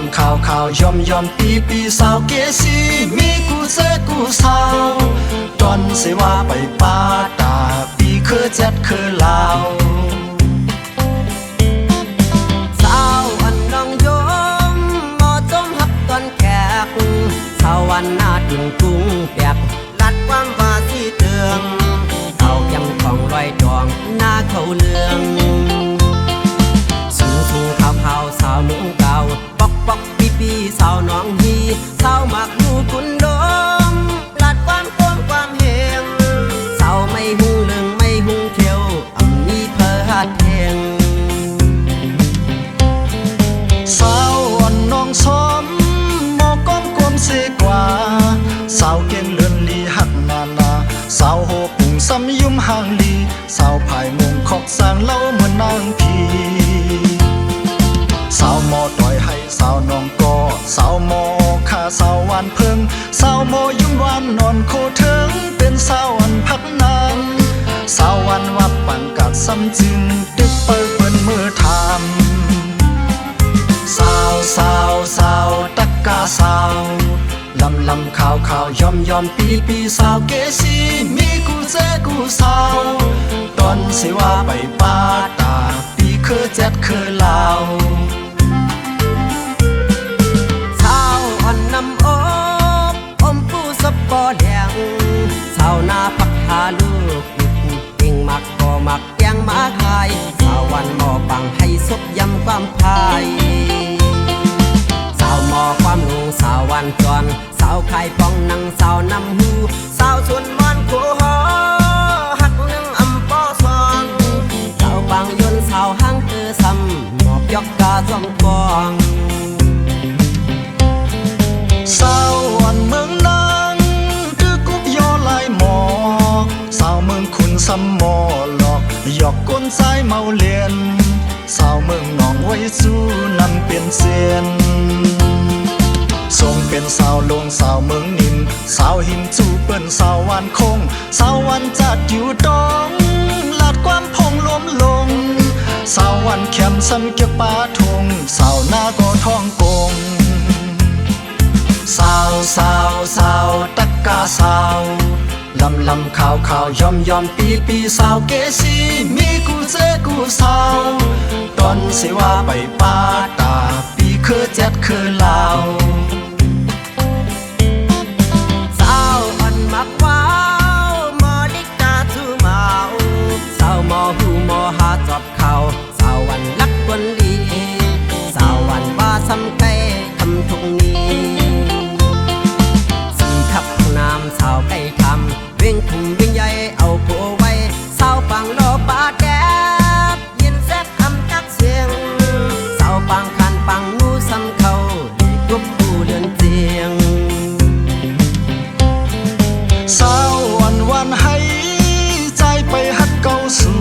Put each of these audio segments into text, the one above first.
ำข่าวยอมปีสาวเกสีมีกูเจกูสาวตอนเสว่าไปป้าตาปีคือเจ็ดคือลาวสาวอันน้องยมหมอจมหับตอนแขกสาววันหน้าดินกุ้งแปกลัดความว่าสีเตืองเอายำของรอยดองหน้าเขาเลืองสูงขาวสาวเมืองเก่าปอกปีสาวน้องฮีสาวมักดูคุณดมลัดความโกงความเฮงสาวไม่หุ่งเลืองไม่หุ่งเที่ยวอำนี้เพอหัดเพลงสาวอ่อนน้องสมหมอก้อมกลมเสกว่าสาวเก่งเลื่อนลีหักนาสาวโหปุ่งซ้ำยุ่มห่างลีสาวภายมุงขอกสร้างเล่าเหมือนนางพีสาวหมอต่อยให้สาวน้องกอสาวหมอข้าสาวหวานเพิ่งสาวหมอยุ่มหวานนอนโคเถิงเป็นสาวอันพักนานสาววันวับปังกัดซ้ำจึงตึกเปิดเปิ้นมือทำสาวตักกาสาวลำข่าวยอมปีสาวเกสีมีกูเจกูสาวตอนสิว่าไปป้าตาปีคือเจ็ดคือลาวสาวอ่อนน้ำอบอมผู้สปอแดงสาวหน้าพักหาลูกเก่งมักก็มักแกงมาขายสาววันหมอปังให้ซบยำความพายสาวหมอความลุงสาววันจอนสาวไข่ปองนังสาวน้ำหูสาวชวนมอนโคหอหักนึ่งอำปอซองสาวบางยนสาวห้างเตอซ้ำหมอบยกกาซ่อมกองสาวอ่อนเมืองนางคือกุบยอลายหมอสาวเมืองคุณซ้ำหมอหลอกหยอกก้นสายเมาเลียนสาวเมืองหนองไว้สู้นำเป็นเสียนทรงเป็นสาวลงสาวเมืองนินสาวหินจูเปิ้นสาววันคงสาววันจัดอยู่ดองลาดความพงล้มลงสาววันแคมซ้ำเก็บป่าทงสาวหน้าก็ท้องกงสาวตักกาสาวลำข่าวยอมปีสาวเกสีมีกูเจกูสาวตอนสิว่าไปป้าตาปีคือเจ็ดคือลาวสาวอ่อนมักว้าวมอลิกาทูเมาสาวหมอหูหมอหาจอบเข่าสาววันลักบนลีสาววันว่าซ้ำไก่ทำทุงนี้สีขับน้ำสาวไก่ทำวิ่งทุ่งวิ่งใหญ่เอาโผไว้สาวปังโลปาแดดยินแซ่บทำจักเสียงสาวปังคันปังงูซ้ำเขาเด็กกุบผู้เลือนเจียงสาววันให้ใจไปฮักเก่าสู่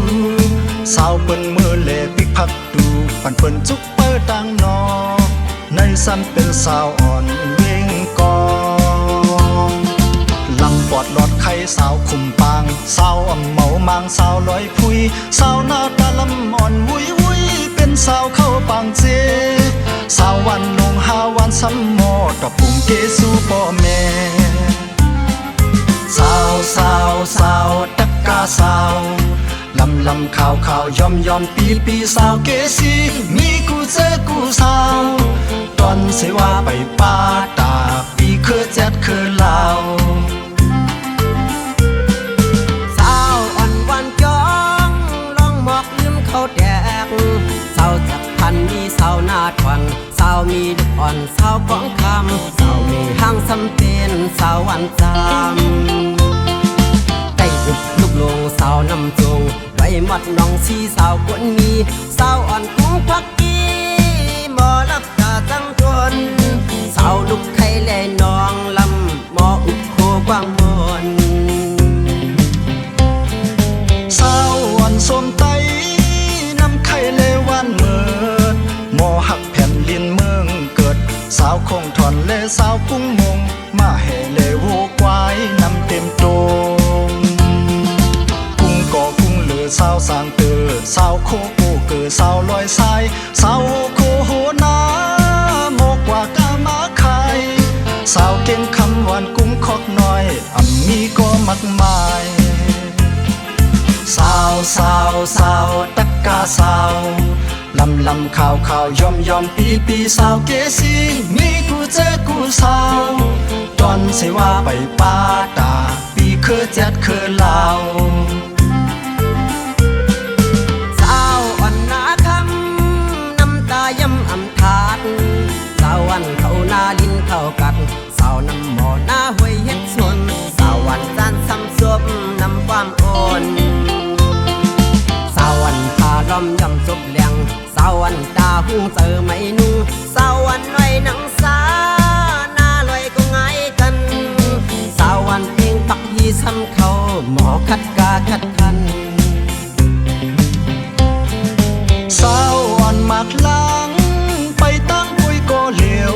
สาวเปิ้นมือเล่ปิกพักดูปันเปิ้นจุกเปิดดังนอในซ้ำเป็นสาวอ่อนเวงกองลำปอดหลอดไข่สาวคุมปางสาวอ่ำเมามังสาวลอยพุยสาวหน้าตาลำอ่อนวุยเป็นสาวเข้าปางเจสาววันลงหาวันซ้ำหมอตะปุ่มเกสู่พ่อแม่สาวตักกาสาวลำข่าวยอมปีสาวเกสีมีกูเจกูสาวตอนสิว่าไปป้าตาปีคือเจ็ดคือลาวสาวอ่อนวันจองลองหมอกลืมเขาแดกสาวจักพันมีสาวหน้าทวันสาวมีลูกอ่อนสาวของคำสาวมีห้างสำเป็นสาววันจามได้อุบลูกลงสาวน้ำจงไว้หมัดน้องชีสาวกวนมีสาวอ่อนคุ้งพักกีหมอรับตาจังทนสาวลูกไข่แลน้องลำหมออุบโคกว้างมนสาวอ่อนสมไตน้ำไข่เลวันเมิดหมอหักแผ่นลินเมืองเกิดสาวคงถอนเลสาวกุ้งมงมาแห่เลโวควายน้ำเต็มโตกุ้งก่อกุ้งเหลือสาวสางเตอสาวโคโกเกิดสาวลอยสายสาวโคโหนาโมกว่า สาวสาวสาวตักกาสาวลำลำข่าวข่าวยอมยอมปีปีสาวเกสีมีกูเจอกูสาวจอนสิว่าไปป้าตาปีคือเจ็ดคือลาว สาวอ่อนนาคำน้ำตาย้ำอำทาดสาววันเขาหน้าลิ้นเข้ากัดสาวน้ำหมอหน้าห้วยเฮ็ดสวนสาววันจานซ้ำซบน้ำความโอนสาววันพาล้อมย่ำศพเลียงสาววันตาหุ้งเจอไม่นุ่งสาววันไว้หนังสาหน้าลอยก็ไงกันสาววันเพลงปักยีซ้ำเขาหมอคัดกาคัดคัน สาวอ่อนหมักล้างไปตั้งปุยโกเหลียว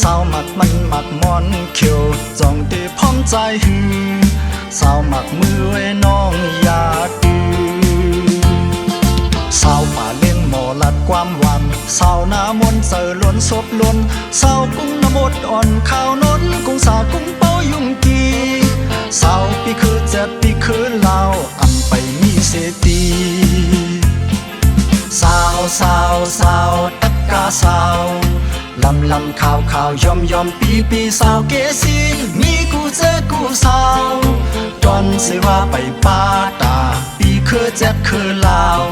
สาวหมักมันหมักมอนเขียวจ้องตีพร้อมใจหือสาวหมักมือไว้น้องอย่าดื้อสาวป่าเลี้ยงหมอลัดความหวังสาวหน้ามนต์เจอล้วนศพล้นสาวกุ้งน้ำมดอ่อนข้าวนนกุ้งสากุ้งเป้ายุงกีสาวปีคือเจ็ดปีคือลาวอำไปมีเสตีสาวสาวสาวตักกาสาวลำลำข่าวข่าวยอมยอมปีปีสาวเกสีมีกูเจอกูสาวจอนสิว่าไปป้าตาปีคือเจ็ดคือลาว